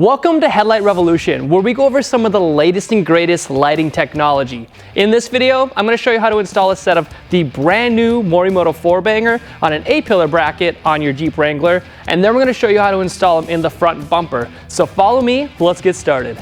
Welcome to Headlight Revolution, where we go over some of the latest and greatest lighting technology. In this video, I'm going to show you how to install a set of the brand new Morimoto 4Banger on an A-pillar bracket on your Jeep Wrangler, and then we're going to show you how to install them in the front bumper. So follow me, let's get started.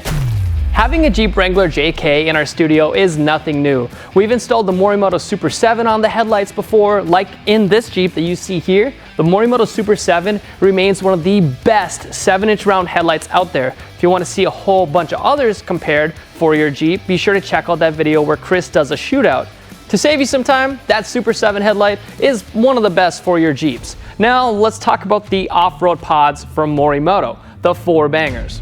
Having a Jeep Wrangler JK in our studio is nothing new. We've installed the Morimoto Super 7 on the headlights before, like in this Jeep that you see here. The Morimoto Super 7 remains one of the best 7-inch round headlights out there. If you want to see a whole bunch of others compared for your Jeep, be sure to check out that video where Chris does a shootout. To save you some time, that Super 7 headlight is one of the best for your Jeeps. Now let's talk about the off-road pods from Morimoto, the 4Bangers.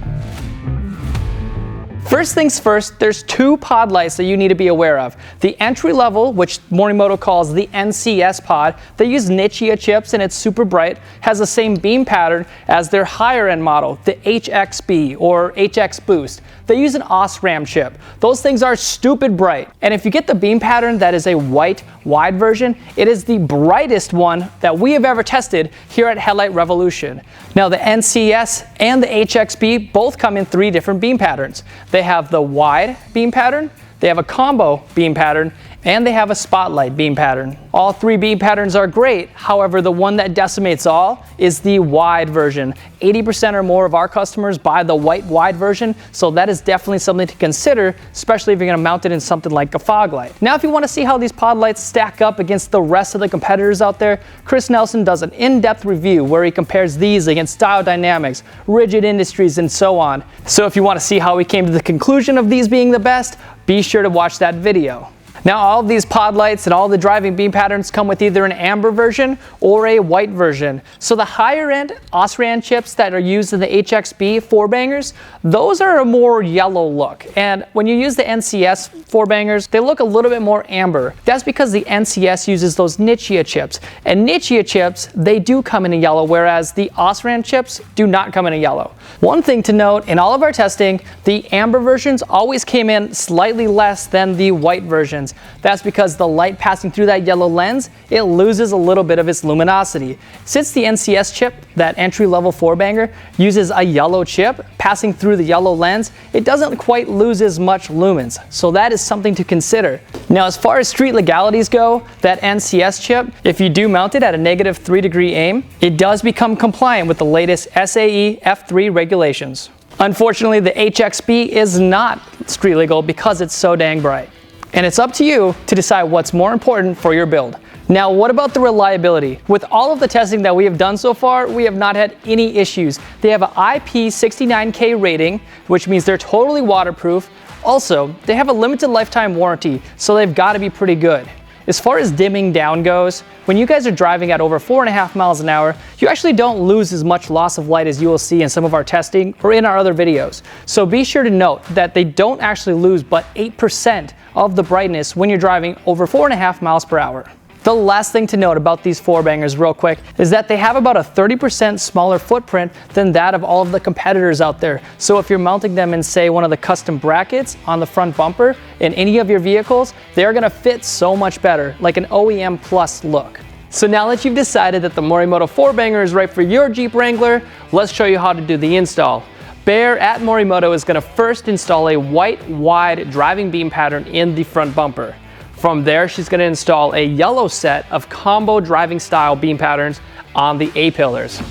First things first, there's two pod lights that you need to be aware of. The entry level, which Morimoto calls the NCS pod, they use Nichia chips and it's super bright, has the same beam pattern as their higher end model, the HXB or HX Boost. They use an OSRAM chip. Those things are stupid bright. And if you get the beam pattern that is a white wide version, it is the brightest one that we have ever tested here at Headlight Revolution. Now the NCS and the HXB both come in three different beam patterns. They have the wide beam pattern, they have a combo beam pattern, and they have a spotlight beam pattern. All three beam patterns are great, however the one that decimates all is the wide version. 80% or more of our customers buy the white wide version, so that is definitely something to consider, especially if you're going to mount it in something like a fog light. Now if you want to see how these pod lights stack up against the rest of the competitors out there, Chris Nelson does an in-depth review where he compares these against Style Dynamics, Rigid Industries, and so on. So if you want to see how we came to the conclusion of these being the best, be sure to watch that video. Now all of these pod lights and all the driving beam patterns come with either an amber version or a white version. So the higher end OSRAM chips that are used in the HXB 4Bangers, those are a more yellow look. And when you use the NCS 4Bangers, they look a little bit more amber. That's because the NCS uses those Nichia chips. And Nichia chips, they do come in a yellow, whereas the OSRAM chips do not come in a yellow. One thing to note, in all of our testing, the amber versions always came in slightly less than the white versions. That's because the light passing through that yellow lens, it loses a little bit of its luminosity. Since the NCS chip, that entry-level 4Banger, uses a yellow chip passing through the yellow lens, it doesn't quite lose as much lumens. So that is something to consider. Now as far as street legalities go, that NCS chip, if you do mount it at a -3-degree aim, it does become compliant with the latest SAE F3 regulations. Unfortunately, the HXB is not street legal because it's so dang bright. And it's up to you to decide what's more important for your build. Now, what about the reliability? With all of the testing that we have done so far, we have not had any issues. They have an IP69K rating, which means they're totally waterproof. Also, they have a limited lifetime warranty, so they've got to be pretty good. As far as dimming down goes, when you guys are driving at over 4.5 miles an hour, you actually don't lose as much loss of light as you will see in some of our testing or in our other videos. So be sure to note that they don't actually lose but 8% of the brightness when you're driving over 4.5 miles per hour. The last thing to note about these 4Bangers real quick is that they have about a 30% smaller footprint than that of all of the competitors out there. So if you're mounting them in, say, one of the custom brackets on the front bumper in any of your vehicles, they're gonna fit so much better, like an OEM Plus look. So now that you've decided that the Morimoto 4Banger is right for your Jeep Wrangler, let's show you how to do the install. Bear at Morimoto is gonna first install a white wide driving beam pattern in the front bumper. From there, she's going to install a yellow set of combo driving style beam patterns on the A-pillars.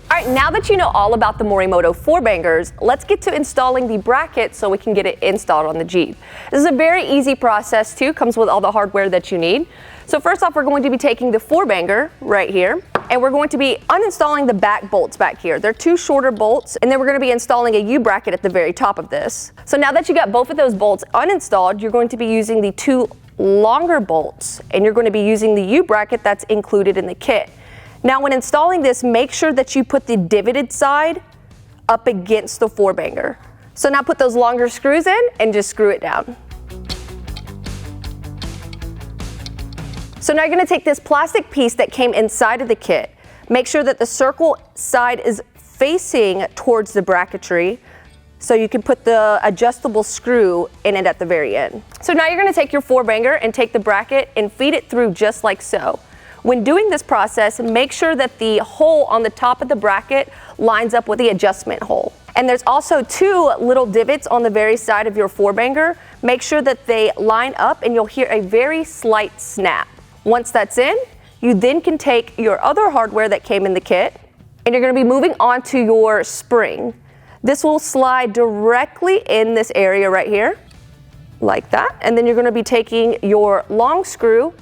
All right, now that you know all about the Morimoto 4Bangers, let's get to installing the bracket so we can get it installed on the Jeep. This is a very easy process too, comes with all the hardware that you need. So first off, we're going to be taking the 4Banger right here, and we're going to be uninstalling the back bolts back here. They're two shorter bolts, and then we're going to be installing a U-bracket at the very top of this. So now that you got both of those bolts uninstalled, you're going to be using the two longer bolts, and you're going to be using the U-bracket that's included in the kit. Now when installing this, make sure that you put the divoted side up against the 4Banger. So now put those longer screws in and just screw it down. So now you're going to take this plastic piece that came inside of the kit. Make sure that the circle side is facing towards the bracketry so you can put the adjustable screw in it at the very end. So now you're going to take your 4Banger and take the bracket and feed it through just like so. When doing this process, make sure that the hole on the top of the bracket lines up with the adjustment hole. And there's also 2 little divots on the very side of your 4-banger. Make sure that they line up and you'll hear a very slight snap. Once that's in, you then can take your other hardware that came in the kit and you're going to be moving on to your spring. This will slide directly in this area right here, like that. And then you're going to be taking your long screw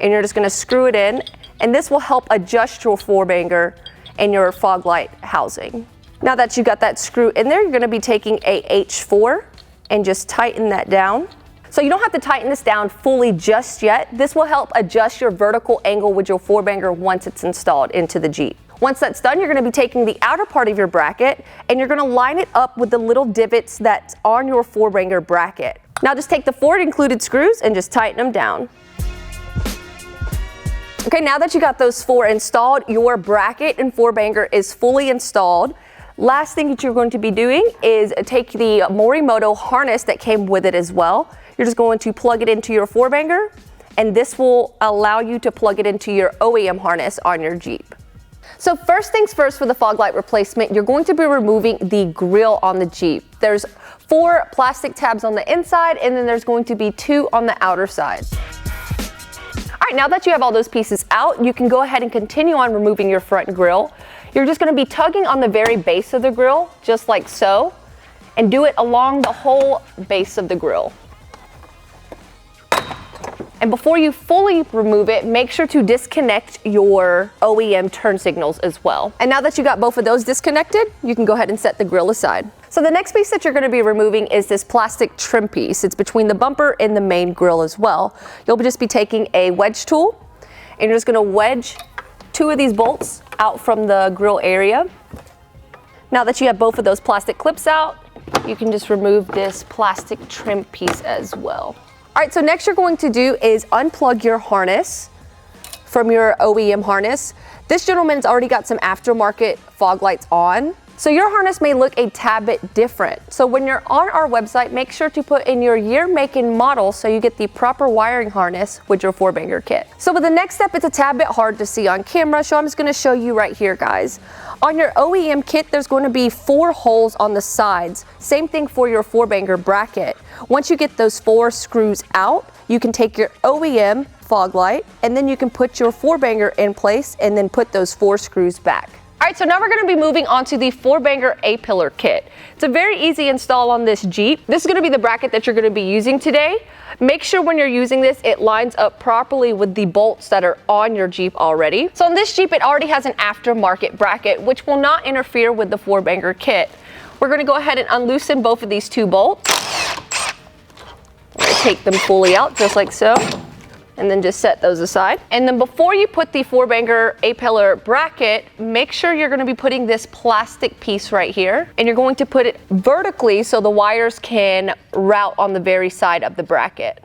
and you're just going to screw it in. And this will help adjust your 4-banger and your fog light housing. Now that you got that screw in there, you're going to be taking a H4 and just tighten that down. So you don't have to tighten this down fully just yet. This will help adjust your vertical angle with your 4-banger once it's installed into the Jeep. Once that's done, you're going to be taking the outer part of your bracket and you're going to line it up with the little divots that's on your 4-banger bracket. Now just take the 4 included screws and just tighten them down. Okay, now that you got those 4 installed, your bracket and 4-banger is fully installed. Last thing that you're going to be doing is take the Morimoto harness that came with it as well. You're just going to plug it into your 4-banger, and this will allow you to plug it into your OEM harness on your Jeep. So first things first for the fog light replacement, you're going to be removing the grille on the Jeep. There's 4 plastic tabs on the inside, and then there's going to be 2 on the outer side. All right, now that you have all those pieces out, you can go ahead and continue on removing your front grille. You're just going to be tugging on the very base of the grille, just like so, and do it along the whole base of the grille. And before you fully remove it, make sure to disconnect your OEM turn signals as well. And now that you got both of those disconnected, you can go ahead and set the grille aside. So the next piece that you're going to be removing is this plastic trim piece. It's between the bumper and the main grille as well. You'll just be taking a wedge tool and you're just going to wedge 2 of these bolts out from the grille area. Now that you have both of those plastic clips out, you can just remove this plastic trim piece as well. All right, so next you're going to do is unplug your harness from your OEM harness. This gentleman's already got some aftermarket fog lights on, so your harness may look a tad bit different. So when you're on our website, make sure to put in your year, make, and model so you get the proper wiring harness with your 4-banger kit. So with the next step, it's a tad bit hard to see on camera, so I'm just going to show you right here, guys. On your OEM kit, there's going to be 4 holes on the sides. Same thing for your 4-banger bracket. Once you get those 4 screws out, you can take your OEM fog light and then you can put your 4-banger in place and then put those 4 screws back. All right, so now we're going to be moving on to the 4-banger A-pillar kit. It's a very easy install on this Jeep. This is going to be the bracket that you're going to be using today. Make sure when you're using this, it lines up properly with the bolts that are on your Jeep already. So on this Jeep, it already has an aftermarket bracket, which will not interfere with the 4-banger kit. We're going to go ahead and unloosen both of these 2 bolts. We're going to take them fully out, just like so. And then just set those aside. And then before you put the 4-banger A-pillar bracket, make sure you're going to be putting this plastic piece right here. And you're going to put it vertically so the wires can route on the very side of the bracket.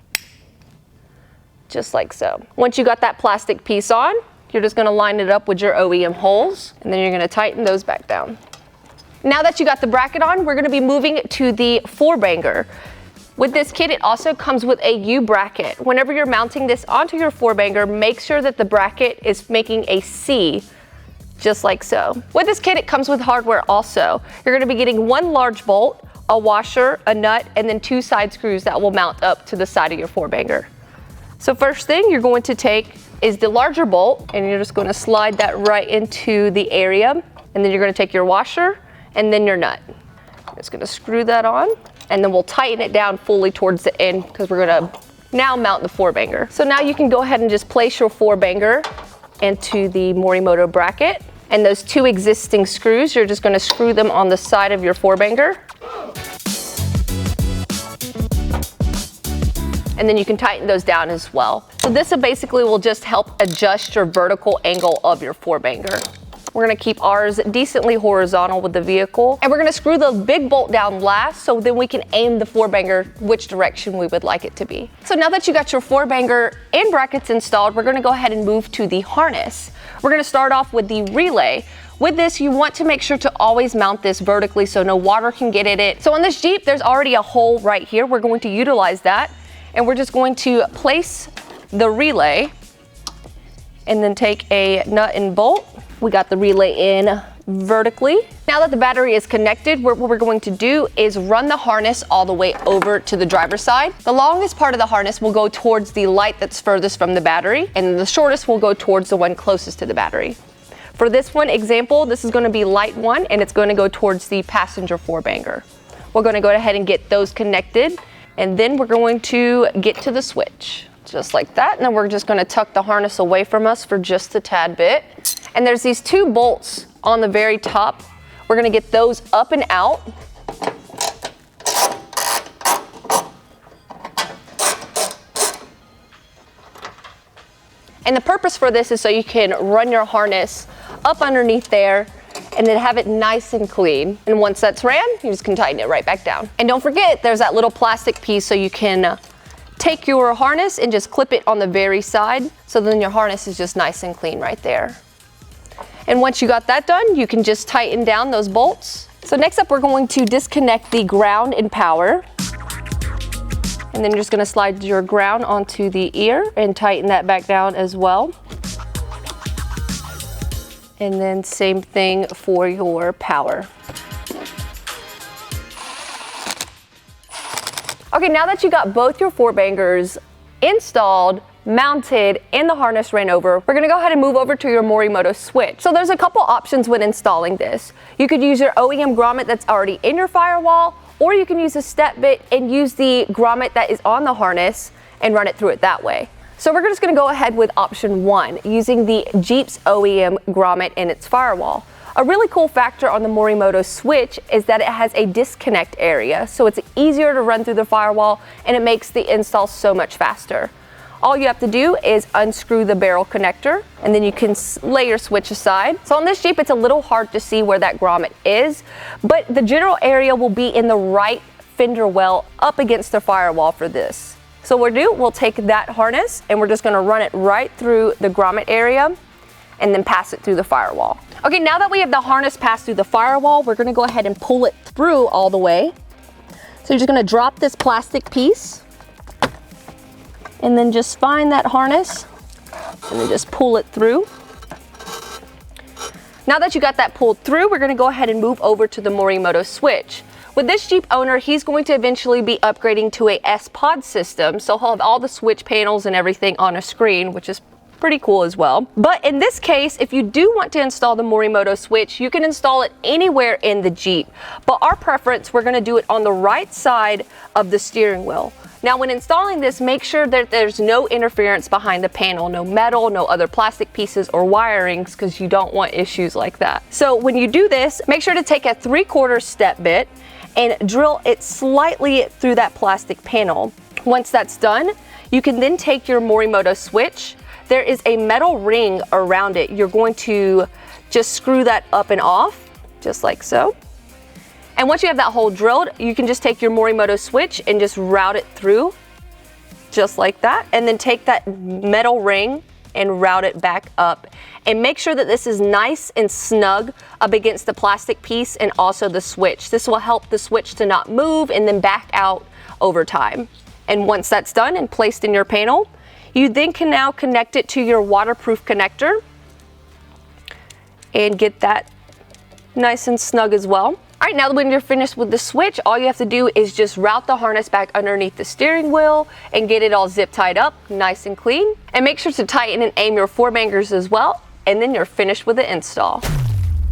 Just like so. Once you got that plastic piece on, you're just going to line it up with your OEM holes. And then you're going to tighten those back down. Now that you got the bracket on, we're going to be moving to the 4-banger. With this kit, it also comes with a U-bracket. Whenever you're mounting this onto your 4-banger, make sure that the bracket is making a C, just like so. With this kit, it comes with hardware also. You're gonna be getting 1 large bolt, a washer, a nut, and then 2 side screws that will mount up to the side of your 4-banger. So first thing you're going to take is the larger bolt, and you're just gonna slide that right into the area. And then you're gonna take your washer and then your nut. I'm just gonna screw that on. And then we'll tighten it down fully towards the end because we're gonna now mount the 4-banger. So now you can go ahead and just place your 4-banger into the Morimoto bracket. And those 2 existing screws, you're just gonna screw them on the side of your 4-banger. And then you can tighten those down as well. So this basically will just help adjust your vertical angle of your 4-banger. We're gonna keep ours decently horizontal with the vehicle. And we're gonna screw the big bolt down last so then we can aim the 4-banger which direction we would like it to be. So now that you got your 4-banger and brackets installed, we're gonna go ahead and move to the harness. We're gonna start off with the relay. With this, you want to make sure to always mount this vertically so no water can get in it. So on this Jeep, there's already a hole right here. We're going to utilize that. And we're just going to place the relay and then take a nut and bolt. We got the relay in vertically. Now that the battery is connected, what we're going to do is run the harness all the way over to the driver's side. The longest part of the harness will go towards the light that's furthest from the battery, and the shortest will go towards the one closest to the battery. For this one example, this is going to be light 1, and it's going to go towards the passenger 4-banger. We're going to go ahead and get those connected, and then we're going to get to the switch. Just like that, and then we're just going to tuck the harness away from us for just a tad bit. And there's these 2 bolts on the very top. We're going to get those up and out. And the purpose for this is so you can run your harness up underneath there and then have it nice and clean. And once that's ran, you just can tighten it right back down. And don't forget, there's that little plastic piece so you can take your harness and just clip it on the very side, so then your harness is just nice and clean right there. And once you got that done, you can just tighten down those bolts. So next up, we're going to disconnect the ground and power. And then you're just going to slide your ground onto the ear and tighten that back down as well. And then same thing for your power. Okay, now that you got both your 4-bangers installed, mounted, and the harness ran over, we're gonna go ahead and move over to your Morimoto switch. So there's a couple options when installing this. You could use your OEM grommet that's already in your firewall, or you can use a step bit and use the grommet that is on the harness and run it through it that way. So we're just gonna go ahead with option 1, using the Jeep's OEM grommet in its firewall. A really cool factor on the Morimoto switch is that it has a disconnect area, so it's easier to run through the firewall and it makes the install so much faster. All you have to do is unscrew the barrel connector, and then you can lay your switch aside. So on this Jeep, it's a little hard to see where that grommet is, but the general area will be in the right fender well up against the firewall for this. So we'll take that harness and we're just gonna run it right through the grommet area and then pass it through the firewall. Okay, now that we have the harness passed through the firewall, we're gonna go ahead and pull it through all the way. So you're just gonna drop this plastic piece and then just find that harness and then just pull it through. Now that you got that pulled through, we're gonna go ahead and move over to the Morimoto switch. With this Jeep owner, he's going to eventually be upgrading to a S-Pod system, so he'll have all the switch panels and everything on a screen, which is pretty cool as well. But in this case, if you do want to install the Morimoto switch, you can install it anywhere in the Jeep. But our preference, we're gonna do it on the right side of the steering wheel. Now when installing this, make sure that there's no interference behind the panel, no metal, no other plastic pieces or wirings, because you don't want issues like that. So when you do this, make sure to take a 3/4 step bit and drill it slightly through that plastic panel. Once that's done, you can then take your Morimoto switch. There is a metal ring around it. You're going to just screw that up and off, just like so. And once you have that hole drilled, you can just take your Morimoto switch and just route it through, just like that. And then take that metal ring and route it back up. And make sure that this is nice and snug up against the plastic piece and also the switch. This will help the switch to not move and then back out over time. And once that's done and placed in your panel, you then can now connect it to your waterproof connector and get that nice and snug as well. All right, now when you're finished with the switch, all you have to do is just route the harness back underneath the steering wheel and get it all zip tied up, nice and clean. And make sure to tighten and aim your 4-bangers as well, and then you're finished with the install.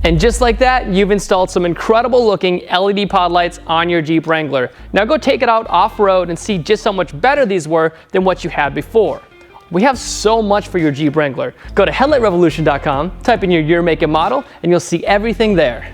And just like that, you've installed some incredible looking LED pod lights on your Jeep Wrangler. Now go take it out off-road and see just how much better these were than what you had before. We have so much for your Jeep Wrangler. Go to headlightrevolution.com, type in your year, make, and model, and you'll see everything there.